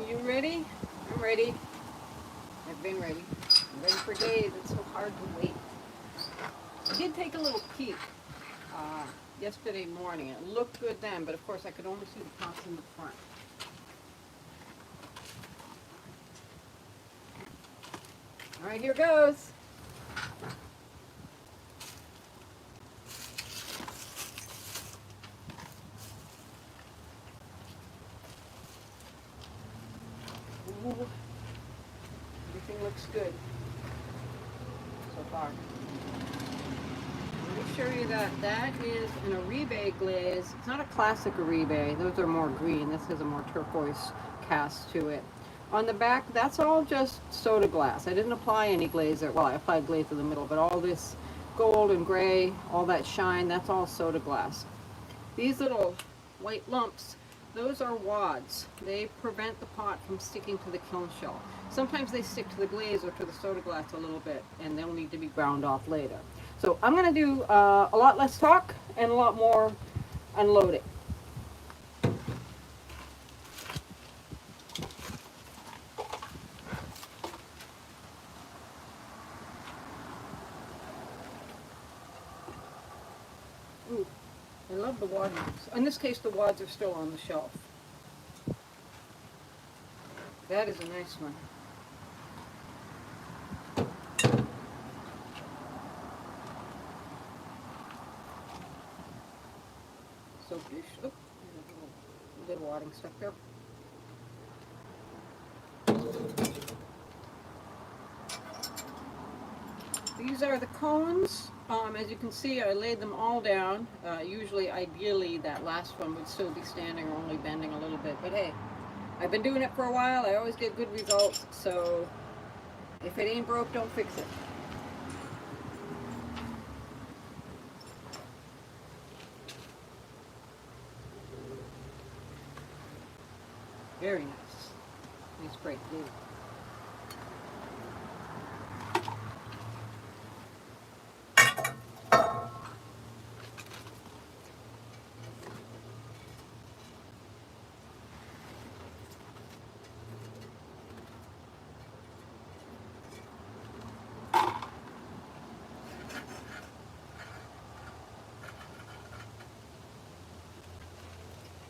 You ready? I'm ready. I've been ready. I'm ready for days. It's so hard to wait. I did take a little peek yesterday morning. It looked good then, but of course I could only see the pots in the front. All right, here goes. Ooh, everything looks good so far. Let me show you that. That is an Oribe glaze. It's not a classic Oribe. Those are more green. This has a more turquoise cast to it. On the back, that's all just soda glass. I didn't apply any glaze there. Well, I applied glaze in the middle, but all this gold and gray, all that shine, that's all soda glass. These little white lumps, those are wads. They prevent the pot from sticking to the kiln shell. Sometimes they stick to the glaze or to the soda glass a little bit, and they'll need to be ground off later. So I'm going to do a lot less talk and a lot more unloading. Ooh, I love the wad ones. In this case, the wads are still on the shelf. That is a nice one. So fish. Oh, a little wadding stuff there. These are the cones. As you can see, I laid them all down. Usually, ideally, that last one would still be standing or only bending a little bit. But hey, I've been doing it for a while. I always get good results. So if it ain't broke, don't fix it. Very nice. Nice bright blue.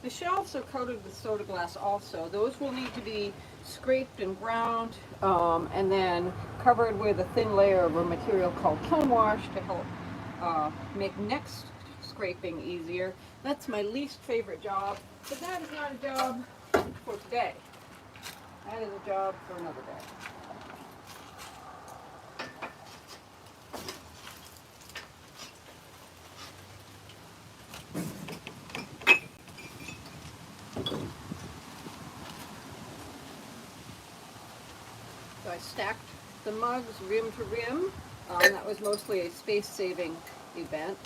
The shelves are coated with soda glass also. Those will need to be scraped and ground and then covered with a thin layer of a material called kiln wash to help make next scraping easier. That's my least favorite job, but that is not a job for today. That is a job for another day. So I stacked the mugs rim to rim. That was mostly a space-saving event,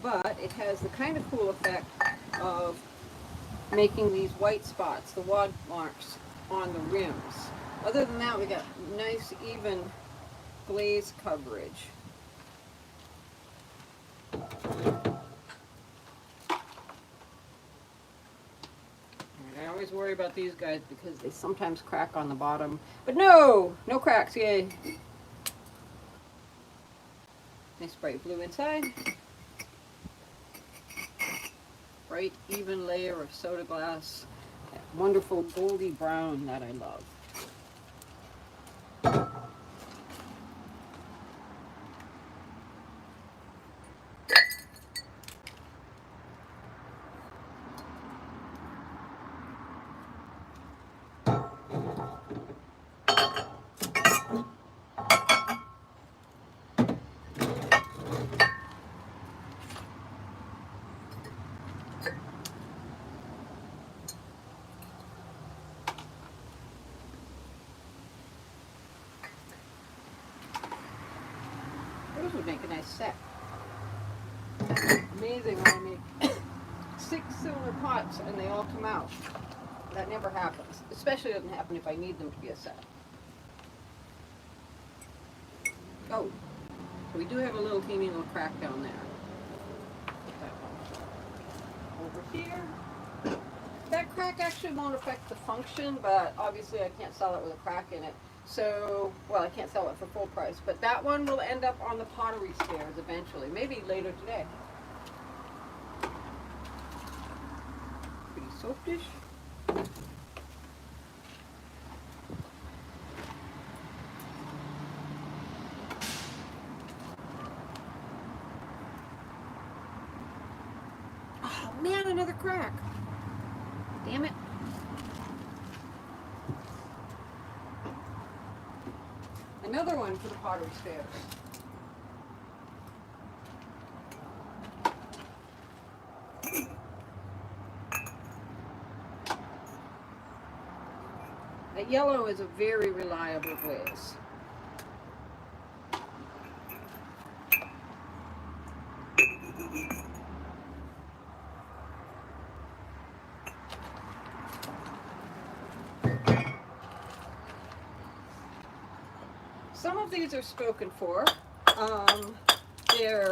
but it has the kind of cool effect of making these white spots, the wad marks on the rims. Other than that, we got nice even glaze coverage. I always worry about these guys because they sometimes crack on the bottom, but no cracks, yay. Nice bright blue inside. Bright even layer of soda glass. That wonderful goldy brown that I love. Those would make a nice set. Amazing when I make 6 silver pots and they all come out. That never happens. Especially doesn't happen if I need them to be a set. Oh, so we do have a little teeny little crack down there. Put that one over here. That crack actually won't affect the function, but obviously I can't sell it with a crack in it. So, well, I can't sell it for full price, but that one will end up on the pottery stairs eventually, maybe later today. Pretty soap dish. Oh man, another crack. Damn it. Another one for the pottery stairs. That yellow is a very reliable glaze. Some of these are spoken for. They're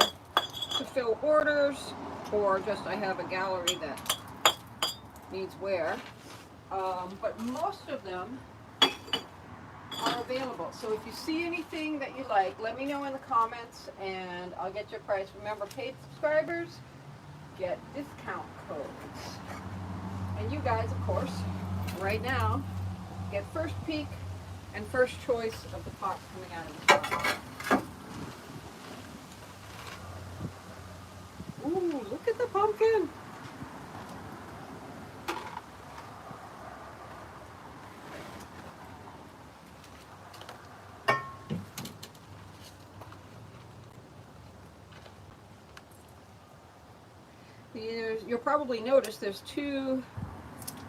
to fill orders, or just I have a gallery that needs wear. But most of them are available. So if you see anything that you like, let me know in the comments and I'll get your price. Remember, paid subscribers get discount codes. And you guys, of course, right now, get first peek and first choice of the pots coming out of the pot. Ooh, look at the pumpkin. You'll probably notice there's two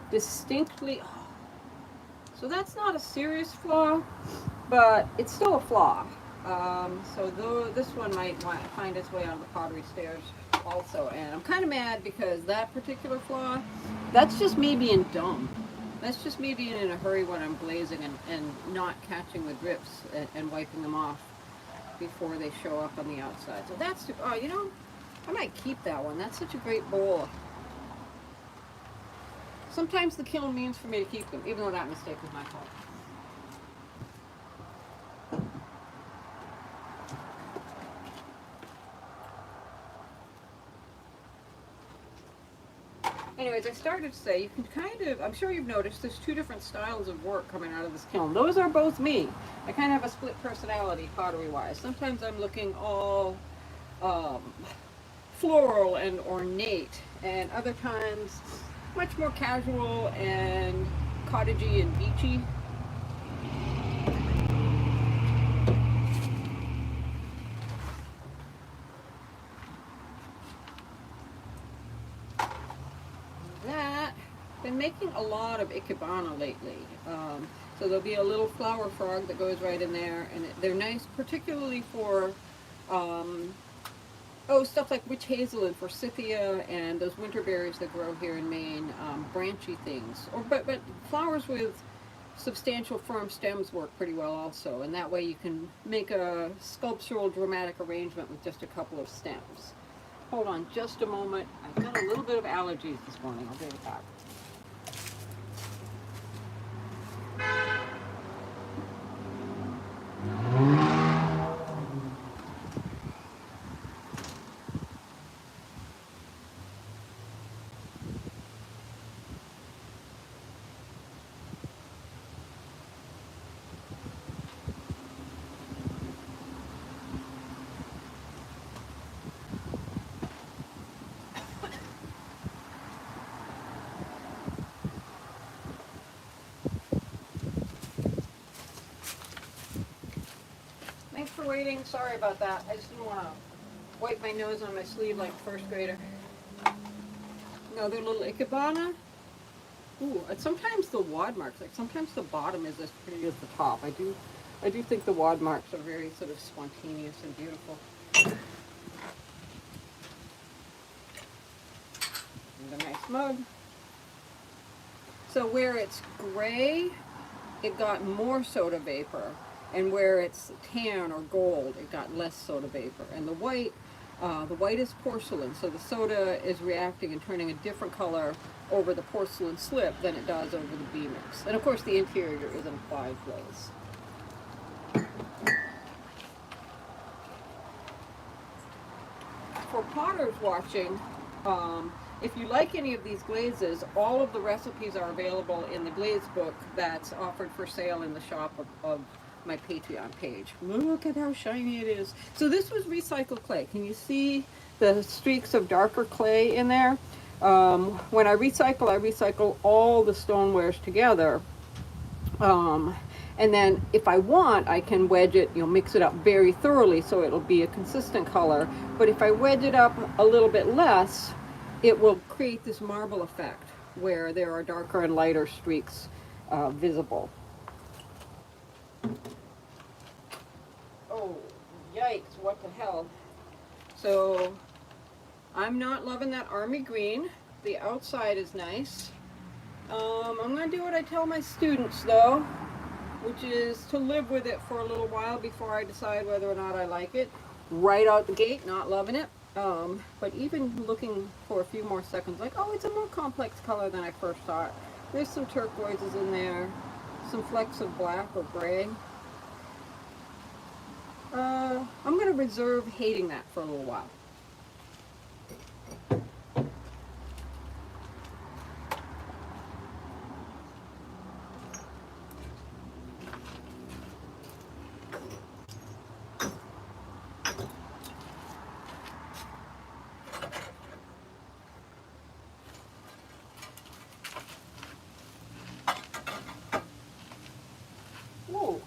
distinctly, so that's not a serious flaw, but it's still a flaw. So though this one might find its way on the pottery stairs also, and I'm kind of mad because that particular flaw, that's just me being dumb. That's just me being in a hurry when I'm glazing and not catching the drips and wiping them off before they show up on the outside. So that's, oh, you know, I might keep that one. That's such a great bowl. Sometimes the kiln means for me to keep them, even though that mistake was my fault. Anyways, I started to say, you can kind of, I'm sure you've noticed, there's two different styles of work coming out of this kiln. Those are both me. I kind of have a split personality pottery-wise. Sometimes I'm looking all floral and ornate, and other times much more casual and cottagey and beachy. That, been making a lot of ikebana lately. So there'll be a little flower frog that goes right in there, and they're nice, particularly for stuff like witch hazel and forsythia and those winter berries that grow here in Maine, branchy things. But flowers with substantial firm stems work pretty well also, and that way you can make a sculptural dramatic arrangement with just a couple of stems. Hold on just a moment. I've got a little bit of allergies this morning. I'll be right back. Thanks for waiting. Sorry about that. I just didn't want to wipe my nose on my sleeve like a first grader. Another little ikebana. Ooh, and sometimes the wad marks, like sometimes the bottom is as pretty as the top. I do think the wad marks are very sort of spontaneous and beautiful. And a nice mug. So where it's gray, it got more soda vapor. And where it's tan or gold, it got less soda vapor. And the white, The white is porcelain, so the soda is reacting and turning a different color over the porcelain slip than it does over the B-mix. And of course the interior is an applied glaze. For potters watching, if you like any of these glazes, all of the recipes are available in the glaze book that's offered for sale in the shop of my Patreon page. Look at how shiny it is. So this was recycled clay. Can you see the streaks of darker clay in there? When I recycle all the stonewares together. And then if I want, I can wedge it, mix it up very thoroughly so it'll be a consistent color. But if I wedge it up a little bit less, it will create this marble effect where there are darker and lighter streaks visible. Oh, yikes, what the hell. So I'm not loving that army green. The outside is nice. I'm going to do what I tell my students though, which is to live with it for a little while before I decide whether or not I like it. Right out the gate, not loving it. But even looking for a few more seconds, like, oh, it's a more complex color than I first thought. There's some turquoises in there, some flecks of black or gray. I'm going to reserve hating that for a little while. Whoa.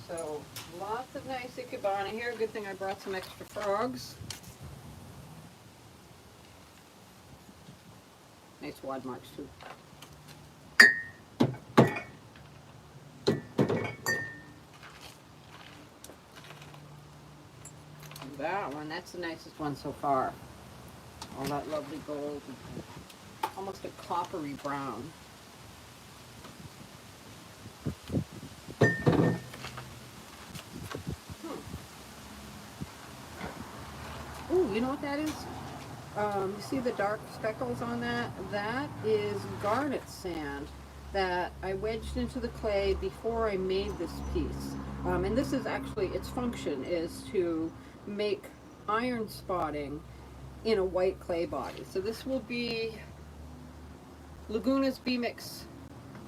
So lots of nice ikebana here. Good thing I brought some extra frogs. Nice wad marks too. That one, that's the nicest one so far. All that lovely gold, almost a coppery brown. Ooh, you know what that is? You see the dark speckles on that? That is garnet sand that I wedged into the clay before I made this piece. And this is actually, its function is to make iron spotting in a white clay body. So this will be Laguna's B-Mix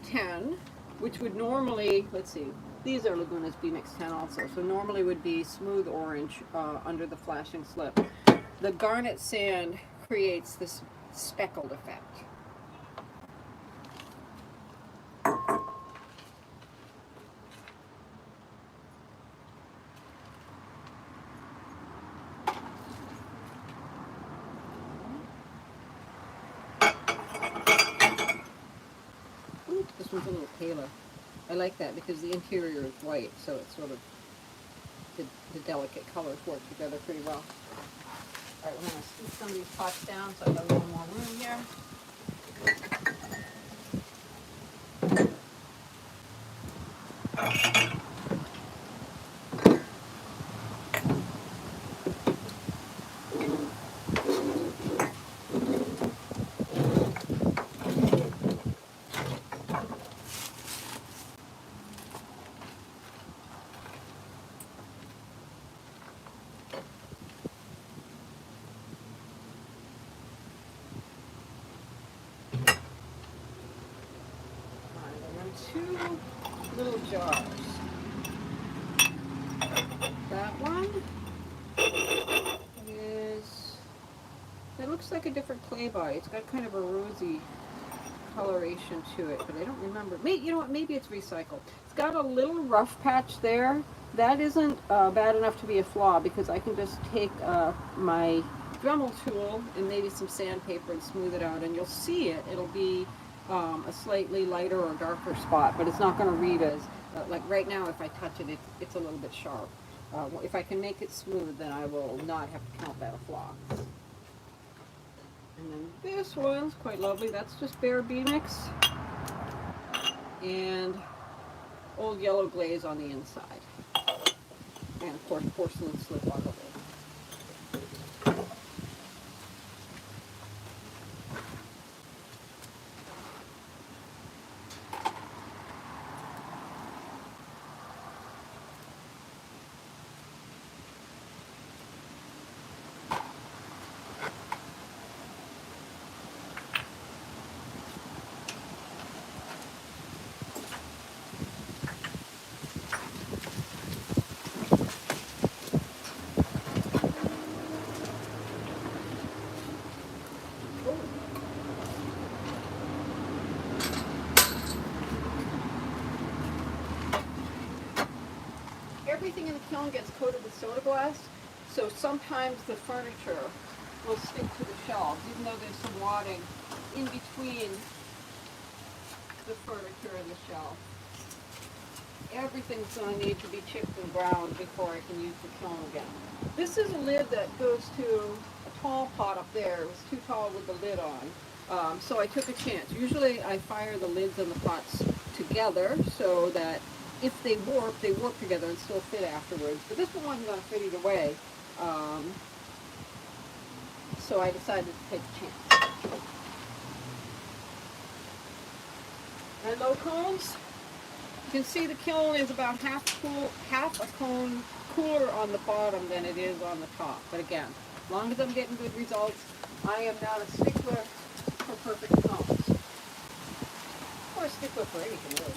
10, which would normally, let's see, these are Laguna's B-Mix 10 also, so normally would be smooth orange under the flashing slip. The garnet sand creates this speckled effect. Ooh, this one's a little paler. I like that because the interior is white, so it's sort of, the delicate colors work together pretty well. All right, we're going to scoop some of these pots down so I've got a little more room here. Two little jars. That one is, it looks like a different clay body. It's got kind of a rosy coloration to it, but I don't remember. You know what, maybe it's recycled. It's got a little rough patch there. That isn't bad enough to be a flaw because I can just take my Dremel tool and maybe some sandpaper and smooth it out, and you'll see it. It'll be a slightly lighter or darker spot, but it's not going to read as, like right now if I touch it, it's a little bit sharp. If I can make it smooth, then I will not have to count that a flaw. And then this one's quite lovely. That's just bare B-Mix and old yellow glaze on the inside. And of course porcelain slip on the lid. everything in the kiln gets coated with soda glass, so sometimes the furniture will stick to the shelves, even though there's some wadding in between the furniture and the shelf. Everything's going to need to be chipped and ground before I can use the kiln again. This is a lid that goes to a tall pot up there. It was too tall with the lid on, so I took a chance. Usually I fire the lids and the pots together so that if they warp together and still fit afterwards. But this one wasn't going to fit either way, so I decided to take a chance. And low cones. You can see the kiln is about half a cone cooler on the bottom than it is on the top. But again, as long as I'm getting good results, I am not a stickler for perfect cones. Or a stickler for anything really.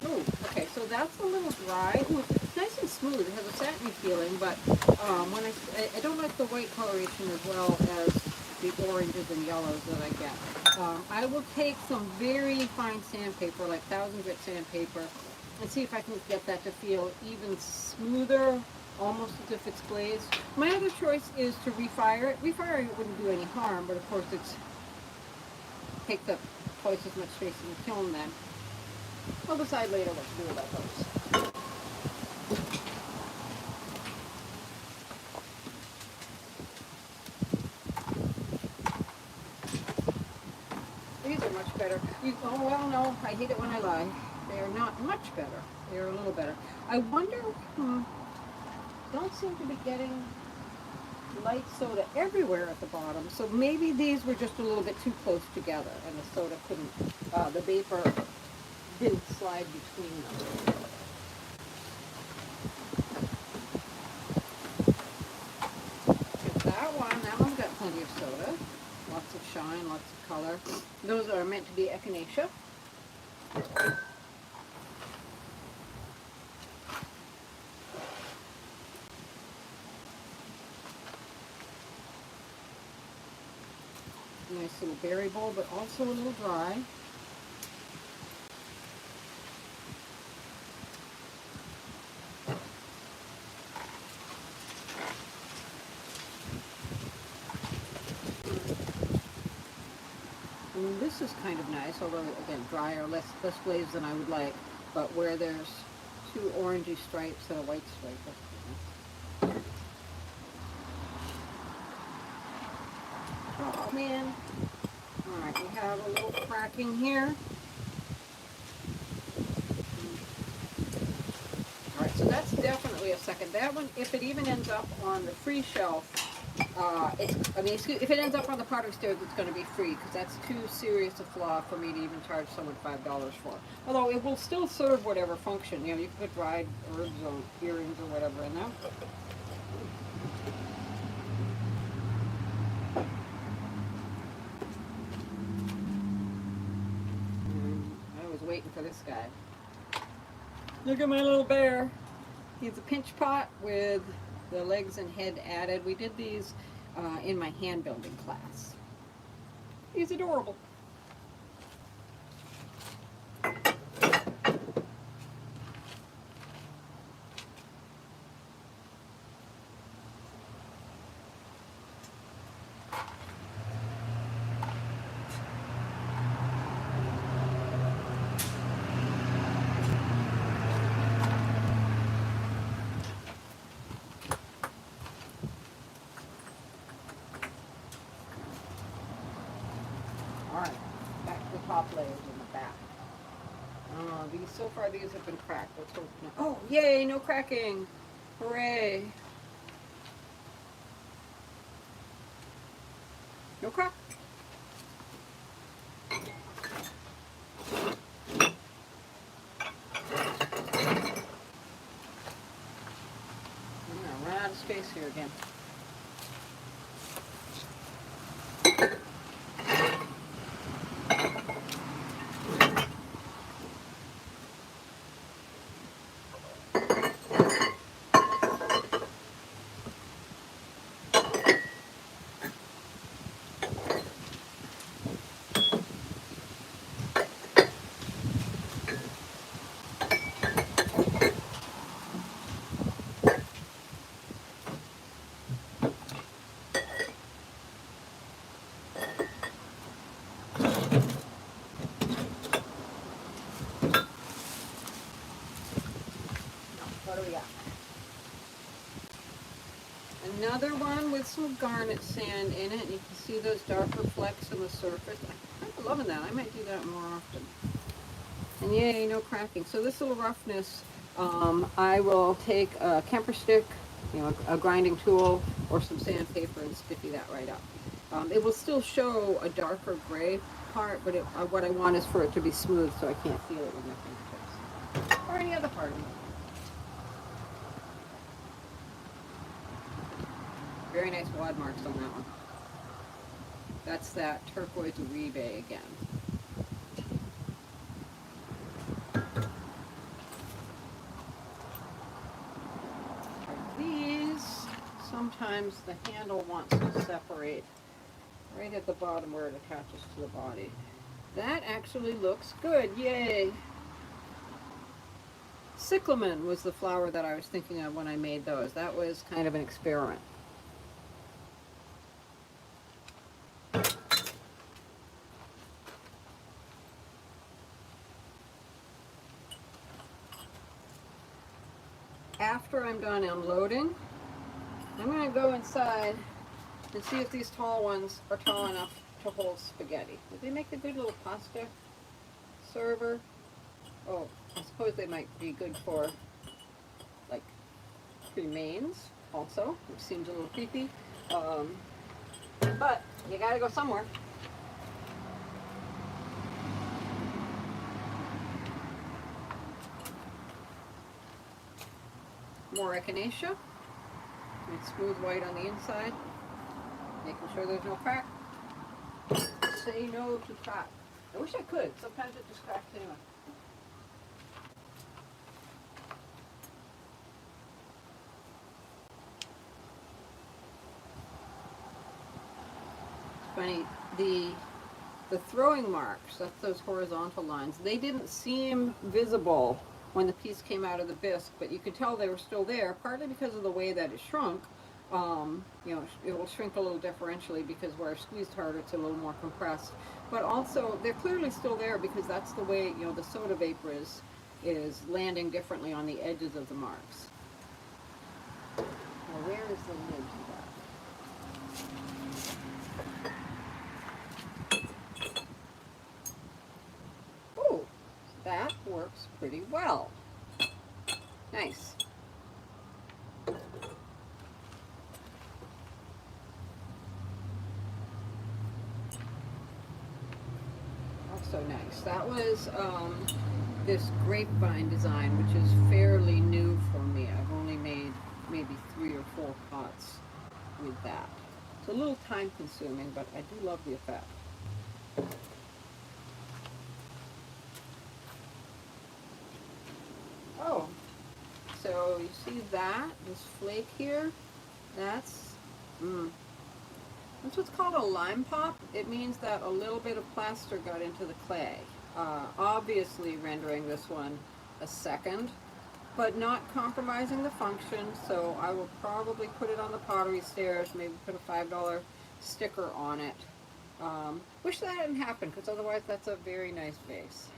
Ooh, okay, so that's a little dry. Ooh, it's nice and smooth. It has a satiny feeling, but when I don't like the white coloration as well as the oranges and yellows that I get. I will take some very fine sandpaper, like 1000 grit sandpaper, and see if I can get that to feel even smoother, almost as if it's glazed. My other choice is to refire it. Refiring it wouldn't do any harm, but of course it's takes up twice as much space in the kiln then. I'll decide later what to do about those. These are much better. Oh, well, no, I hate it when I lie. They are not much better. They are a little better. I wonder, don't seem to be getting light soda everywhere at the bottom. So maybe these were just a little bit too close together and the soda couldn't, the vapor didn't slide between them. That one's got plenty of soda. Lots of shine, lots of color. Those are meant to be echinacea. Nice little berry bowl, but also a little dry. This is kind of nice, although again drier, less glazed than I would like, but where there's two orangey stripes and a white stripe. That's nice. Oh man. Alright, we have a little cracking here. Alright, so that's definitely a second. That one, if it even ends up on the free shelf, if it ends up on the pottery stairs, it's going to be free because that's too serious a flaw for me to even charge someone $5 for. Although it will still serve whatever function. You know, you can put dried herbs or earrings or whatever in there. I was waiting for this guy. Look at my little bear. He's a pinch pot with the legs and head added. We did these in my hand building class. He's adorable. Alright, back to the top layers in the back. So far these have been cracked. Let's hope not. Oh, yay, no cracking. Hooray. No crack. I'm gonna run out of space here again. What do we got? Another one with some garnet sand in it. You can see those darker flecks on the surface. I'm kind of loving that. I might do that more often. And yay, no cracking. So this little roughness, I will take a Kemper stick, you know, a grinding tool, or some sandpaper and stiffy that right up. It will still show a darker gray part, but what I want is for it to be smooth so I can't feel it with my fingertips. Or any other part of it. Very nice wad marks on that one. That's that turquoise rebay again. These, sometimes the handle wants to separate right at the bottom where it attaches to the body. That actually looks good, yay! Cyclamen was the flower that I was thinking of when I made those. That was kind of an experiment. After I'm done unloading, I'm going to go inside and see if these tall ones are tall enough to hold spaghetti. Would they make a good little pasta server? Oh, I suppose they might be good for like cremains also, which seems a little creepy. But you gotta go somewhere. More echinacea. It's smooth white on the inside. Making sure there's no crack. Say no to crack. I wish I could. Sometimes it just cracks anyway. Funny, the throwing marks, that's those horizontal lines, they didn't seem visible when the piece came out of the bisque, but you could tell they were still there, partly because of the way that it shrunk. You know, it will shrink a little differentially because where I squeezed harder, it's a little more compressed. But also, they're clearly still there because that's the way, you know, the soda vapor is landing differently on the edges of the marks. Now, where is the lid to that? Oh, that works pretty well. Nice. Also nice. That was this grapevine design, which is fairly new for me. I've only made maybe 3 or 4 pots with that. It's a little time consuming, but I do love the effect. Oh, so you see that, this flake here, that's what's called a lime pop. It means that a little bit of plaster got into the clay. Obviously rendering this one a second, but not compromising the function, so I will probably put it on the pottery stairs, maybe put a $5 sticker on it. Wish that hadn't happened, because otherwise that's a very nice vase.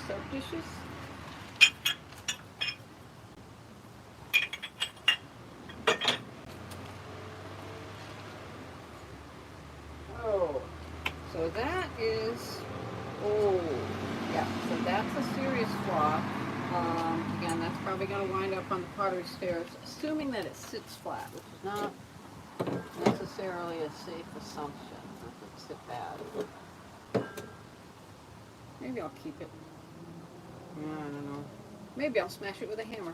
Soap dishes. Oh, so that is, oh, yeah, so that's a serious flaw. Again, that's probably going to wind up on the pottery stairs, assuming that it sits flat, which is not necessarily a safe assumption. It doesn't sit bad. Maybe I'll keep it. I don't know. Maybe I'll smash it with a hammer.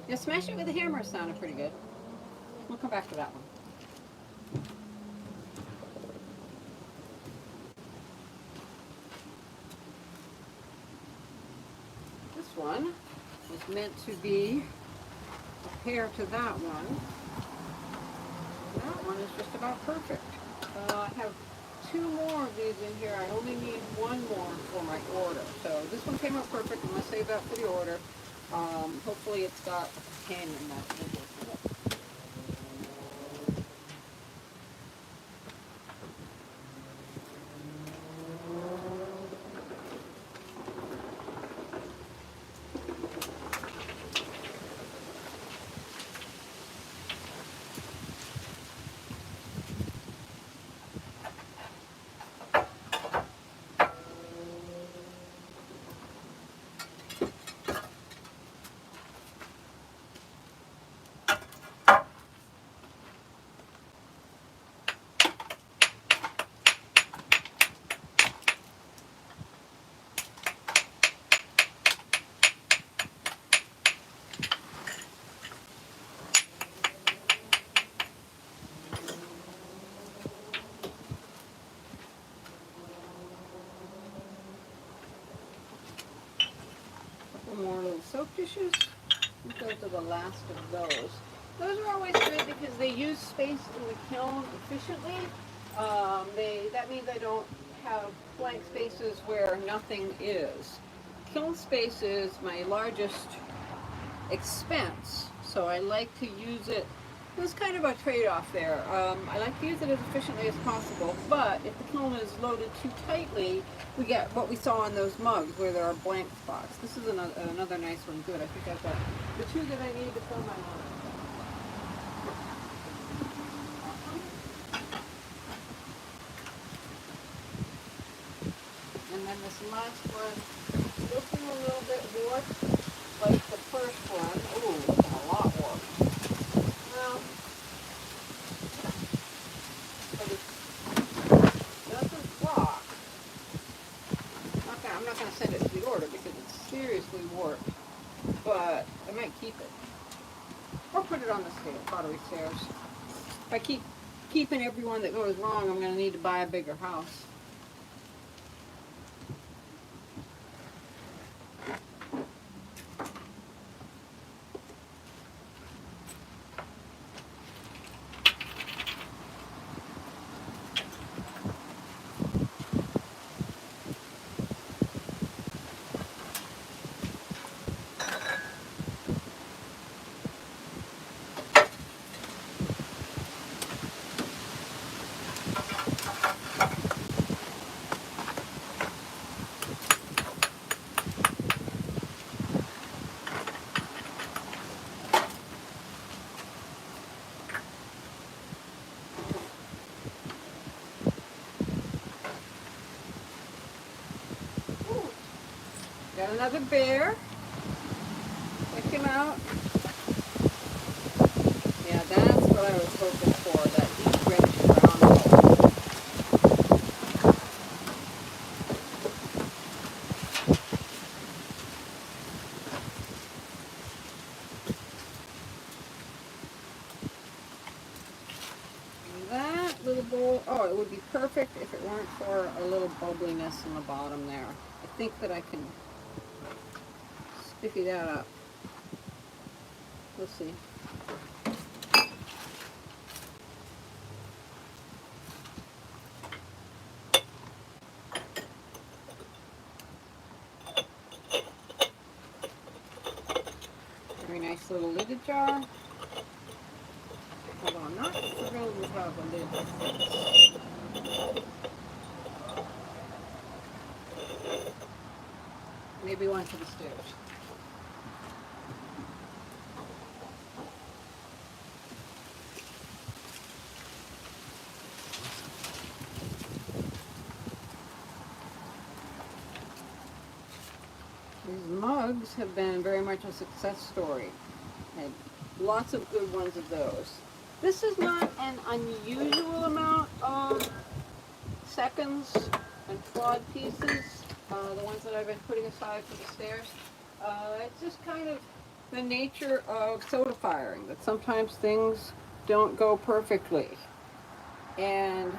Yeah, smash it with a hammer sounded pretty good. We'll come back to that one. This one was meant to be a pair to that one. That one is just about perfect. I have 2 more of these in here. I only need 1 more for my order. So this one came out perfect. I'm going to save that for the order. Hopefully it's got a companion that's in it. More little soap dishes. I think those are the last of those. Those are always good because they use space in the kiln efficiently. That means I don't have blank spaces where nothing is. Kiln space is my largest expense, so I like to use it. There's kind of a trade-off there. I like to use it as efficiently as possible, but if the kiln is loaded too tightly, we get what we saw on those mugs where there are blank spots. This is another nice one. Good. I think I've got the 2 that I need to fill my mug. And then this last one, looking a little bit warped, like the first one. Ooh, looking a lot warped. Well, but it doesn't rock. Okay, I'm not going to send it to the order because it's seriously warped, but I might keep it. Or put it on the pottery stairs. If I keep keeping every one that goes wrong, I'm going to need to buy a bigger house. Got another bear. Check him out. Yeah, that's what I was hoping for, that deep reddish brown color. And that little bowl, oh, it would be perfect if it weren't for a little bubbliness in the bottom there. I think that I can stiffy that up. We'll see. Very nice little lidded jar. Although I'm not thrilled with how the lid fits. Maybe one for the stairs. These mugs have been very much a success story. I had lots of good ones of those. This is not an unusual amount of seconds and flawed pieces. the ones that I've been putting aside for the stairs. It's just kind of the nature of soda firing, that sometimes things don't go perfectly. And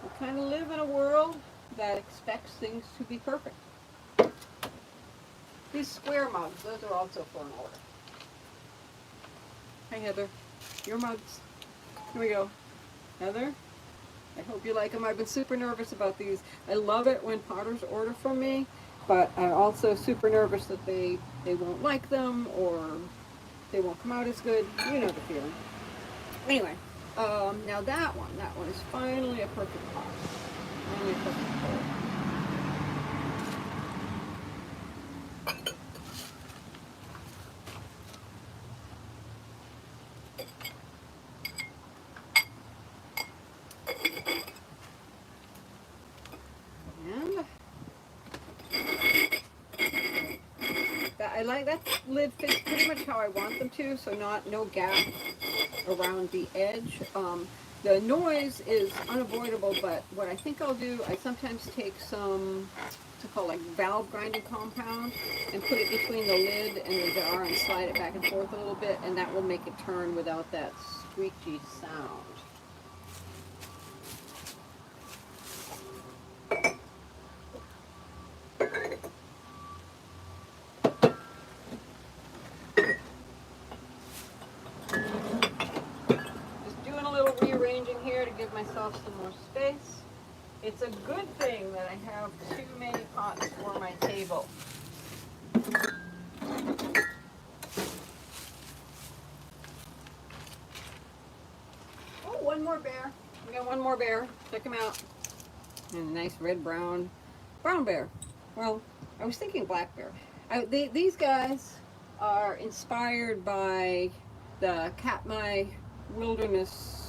we kind of live in a world that expects things to be perfect. These square mugs, those are also for an order. Hi Heather, your mugs. Here we go. Heather, I hope you like them. I've been super nervous about these. I love it when potters order from me, but I'm also super nervous that they won't like them or they won't come out as good. You know the feeling. Anyway, now that one is finally a perfect pot. Finally a perfect pot. I like that lid fits pretty much how I want them to, so no gap around the edge. The noise is unavoidable, but what I think I'll do, I sometimes take some, what's it called, like valve grinding compound, and put it between the lid and the jar and slide it back and forth a little bit, and that will make it turn without that squeaky sound. Here to give myself some more space. It's a good thing that I have too many pots for my table. Oh, one more bear. We got one more bear. Check him out. And a nice red brown bear. Well, I was thinking black bear. These guys are inspired by the Katmai Wilderness.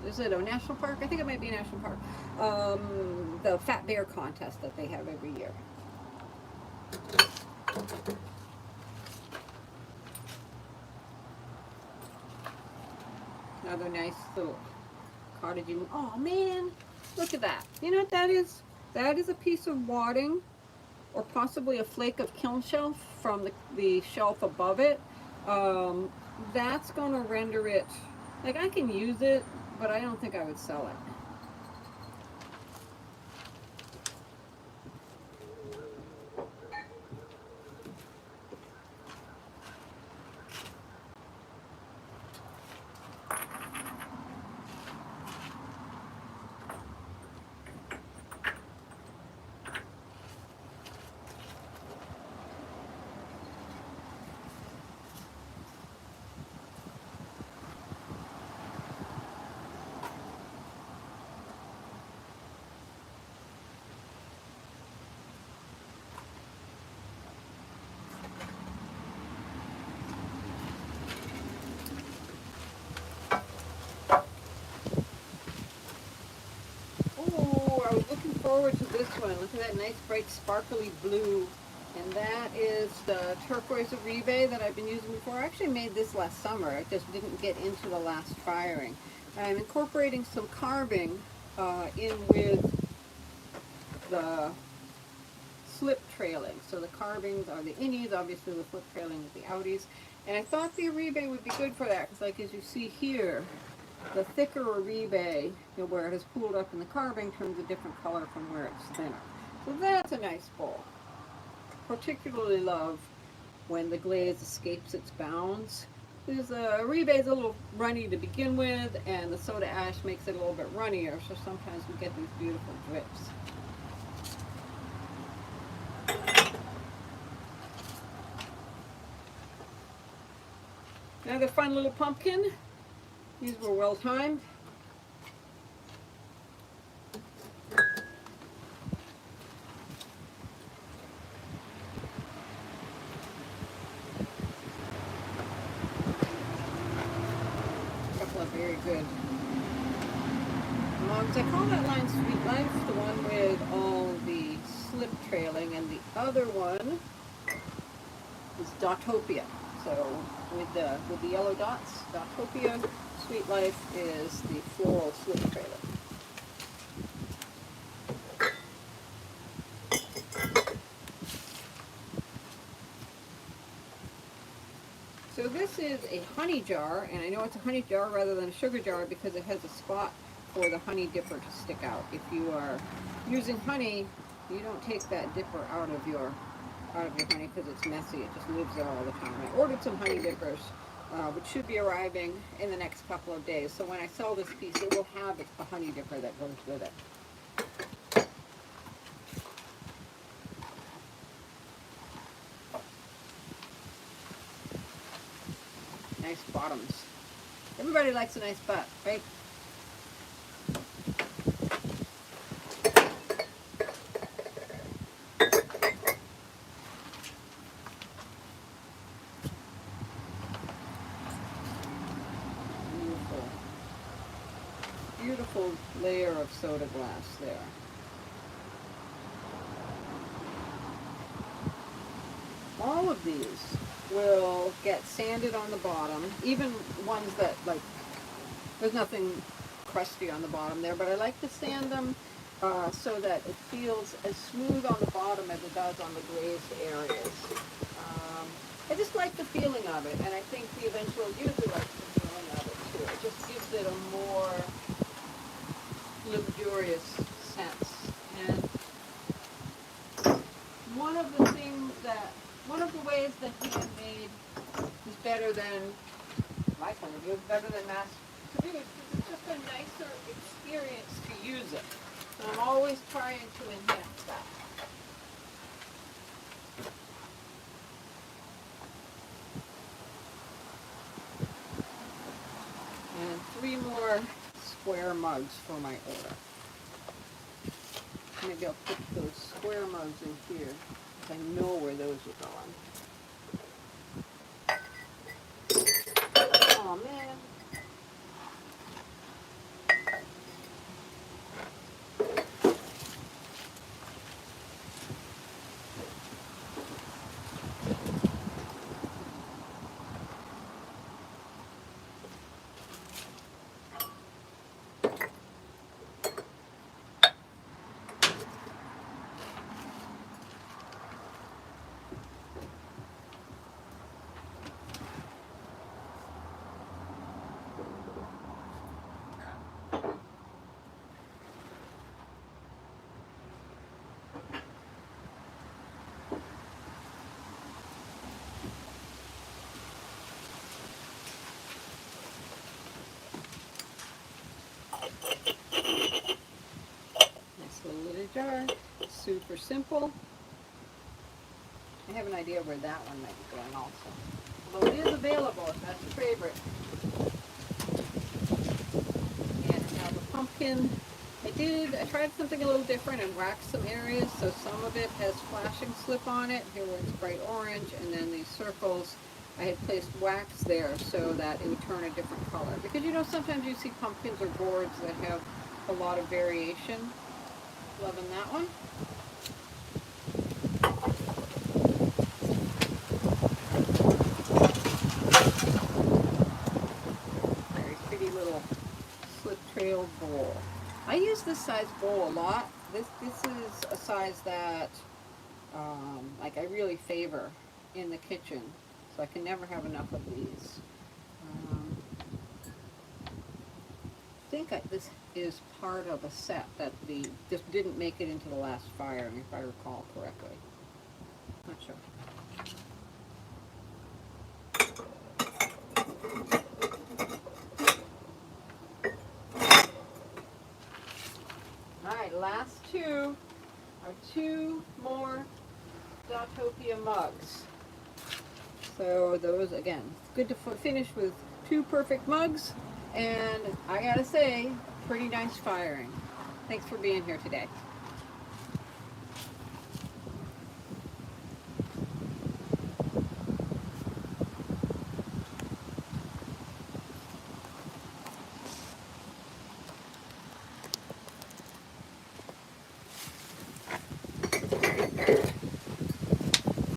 Is it a national park? I think it might be a national park. The Fat Bear contest that they have every year. Another nice little cottagey. Oh man, look at that. You know what that is? That is a piece of wadding, or possibly a flake of kiln shelf from the shelf above it. That's going to render it, like I can use it, but I don't think I would sell it. Forward to this one. Look at that nice bright sparkly blue, and that is the turquoise Uribe that I've been using before. I actually made this last summer. I just didn't get into the last firing. I'm incorporating some carving in with the slip trailing. So the carvings are the innies, obviously the slip trailing is the outies, and I thought the Uribe would be good for that because, like as you see here, the thicker Uribe, you know, where it has pooled up in the carving, turns a different color from where it's thinner. So that's a nice bowl. Particularly love when the glaze escapes its bounds. Because Uribe is a little runny to begin with, and the soda ash makes it a little bit runnier, so sometimes we get these beautiful drips. Another fun little pumpkin. These were well timed. A couple of very good mugs. I call that line Sweet Life, the one with all the slip trailing, and the other one is Dotopia. So with the yellow dots, Dotopia. Sweet Life is the floral slip trailer. So this is a honey jar, and I know it's a honey jar rather than a sugar jar because it has a spot for the honey dipper to stick out. If you are using honey, you don't take that dipper out of your honey because it's messy. It just lives there all the time. I ordered some honey dippers, which should be arriving in the next couple of days. So when I sell this piece, it will have a honey dipper that goes with it. Nice bottoms. Everybody likes a nice butt, right? Beautiful. Beautiful layer of soda glass there. All of these will get sanded on the bottom, even ones that, like, there's nothing crusty on the bottom there, but I like to sand them so that it feels as smooth on the bottom as it does on the glazed areas. I just like the feeling of it, and I think the eventual user likes the feeling of it too. It just gives it a more luxurious sense. And one of the ways that handmade is better than, my point of view, is better than mass produced. It's just a nicer experience to use it. So I'm always trying to enhance that. And 3 more square mugs for my order. Maybe I'll put those square mugs in here, because I know where those are going. Oh man. Jar. Super simple. I have an idea where that one might be going also. Although it is available if that's your favorite. And I have a pumpkin. I tried something a little different and waxed some areas, so some of it has flashing slip on it, here where it's bright orange, and then these circles, I had placed wax there so that it would turn a different color. Because you know, sometimes you see pumpkins or boards that have a lot of variation. Loving that one. Very pretty little slip trail bowl. I use this size bowl a lot. This is a size that like I really favor in the kitchen, so I can never have enough of these. I think this is part of a set that just didn't make it into the last fire, if I recall correctly. Not sure. Alright, last two are 2 more Dotopia mugs. So those, again, it's good to finish with 2 perfect mugs. And I gotta say, pretty nice firing. Thanks for being here today.